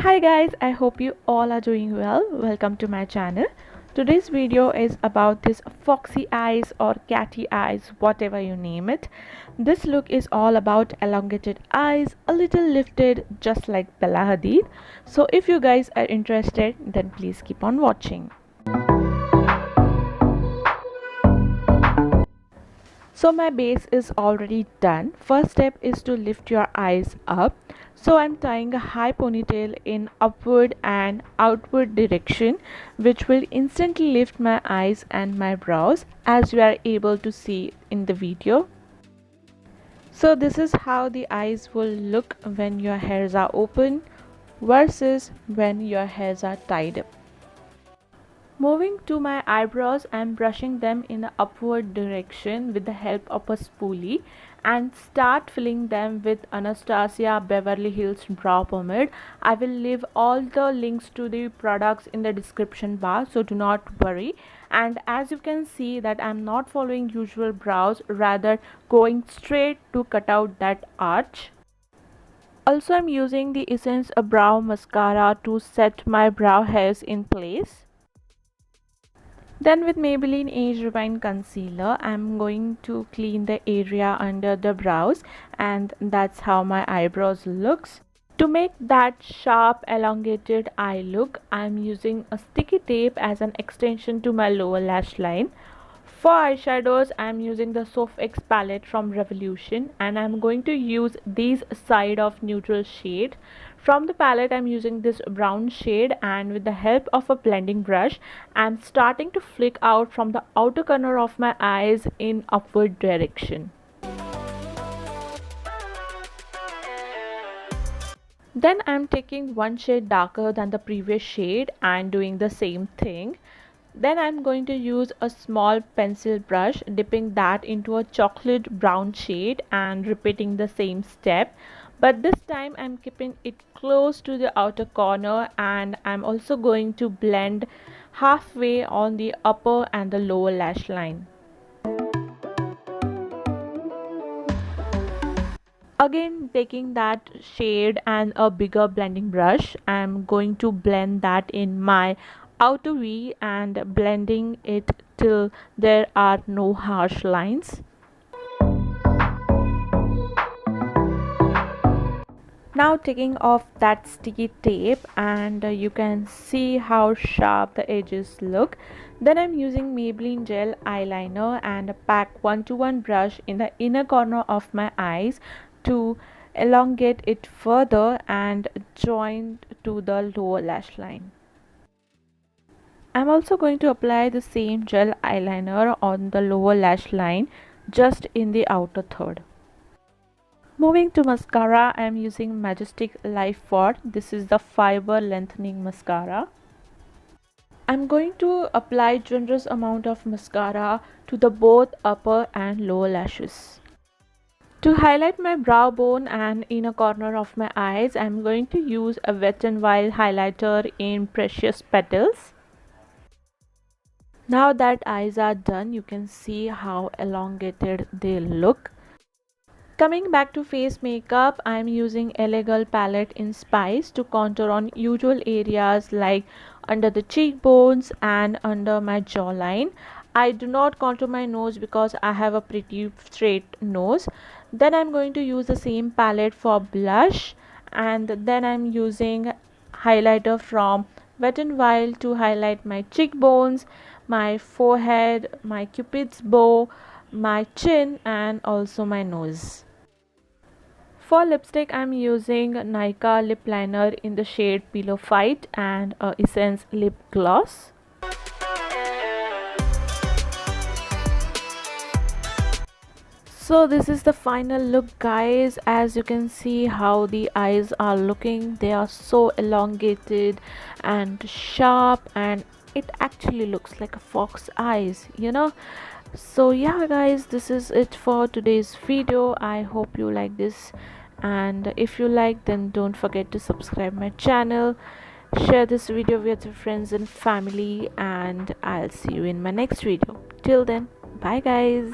Hi guys, I hope you all are doing well. Welcome to my channel. Today's video is about this foxy eyes or catty eyes, whatever you name it. This look is all about elongated eyes, a little lifted just like Bella Hadid. So if you guys are interested, then please keep on watching. So my base is already done. First step is to lift your eyes up. So I'm tying a high ponytail in upward and outward direction, which will instantly lift my eyes and my brows, as you are able to see in the video. So this is how the eyes will look when your hairs are open versus when your hairs are tied up. Moving to my eyebrows, I am brushing them in the upward direction with the help of a spoolie and start filling them with Anastasia Beverly Hills Brow Pomade. I will leave all the links to the products in the description bar, so do not worry. And as you can see that I am not following usual brows, rather going straight to cut out that arch. Also, I am using the Essence Brow Mascara to set my brow hairs in place. Then with Maybelline Age Rewind Concealer, I'm going to clean the area under the brows, and that's how my eyebrows looks. To make that sharp elongated eye look, I'm using a sticky tape as an extension to my lower lash line. For eyeshadows, I'm using the Soft X palette from Revolution, and I'm going to use these side of neutral shade. From the palette, I'm using this brown shade, and with the help of a blending brush, I'm starting to flick out from the outer corner of my eyes in upward direction. Then I'm taking one shade darker than the previous shade and doing the same thing. Then I'm going to use a small pencil brush, dipping that into a chocolate brown shade and repeating the same step. But this time I'm keeping it close to the outer corner, and I'm also going to blend halfway on the upper and the lower lash line. Again, taking that shade and a bigger blending brush, I'm going to blend that in my outer V and blending it till there are no harsh lines. Now taking off that sticky tape, and you can see how sharp the edges look. Then I'm using Maybelline gel eyeliner and a pack 1-to-1 brush in the inner corner of my eyes to elongate it further and join to the lower lash line. I'm also going to apply the same gel eyeliner on the lower lash line, just in the outer third. Moving to mascara, I am using Majestic Life Fort. This is the fiber lengthening mascara. I'm going to apply generous amount of mascara to the both upper and lower lashes. To highlight my brow bone and inner corner of my eyes, I'm going to use a Wet n Wild highlighter in Precious Petals. Now that eyes are done, you can see how elongated they look. Coming back to face makeup, I am using Elegant palette in Spice to contour on usual areas like under the cheekbones and under my jawline. I do not contour my nose because I have a pretty straight nose. Then I'm going to use the same palette for blush, and then I'm using highlighter from Wet n Wild to highlight my cheekbones, my forehead, my cupid's bow, my chin, and also my nose. For lipstick, I'm using Nykaa lip liner in the shade Pillow Fight and Essence lip gloss. So this is the final look, guys. As you can see how the eyes are looking, they are so elongated and sharp, and it actually looks like a fox eyes, you know. So yeah guys, this is it for today's video. I hope you like this, and if you like, then don't forget to subscribe my channel, share this video with your friends and family, and I'll see you in my next video. Till then, bye guys.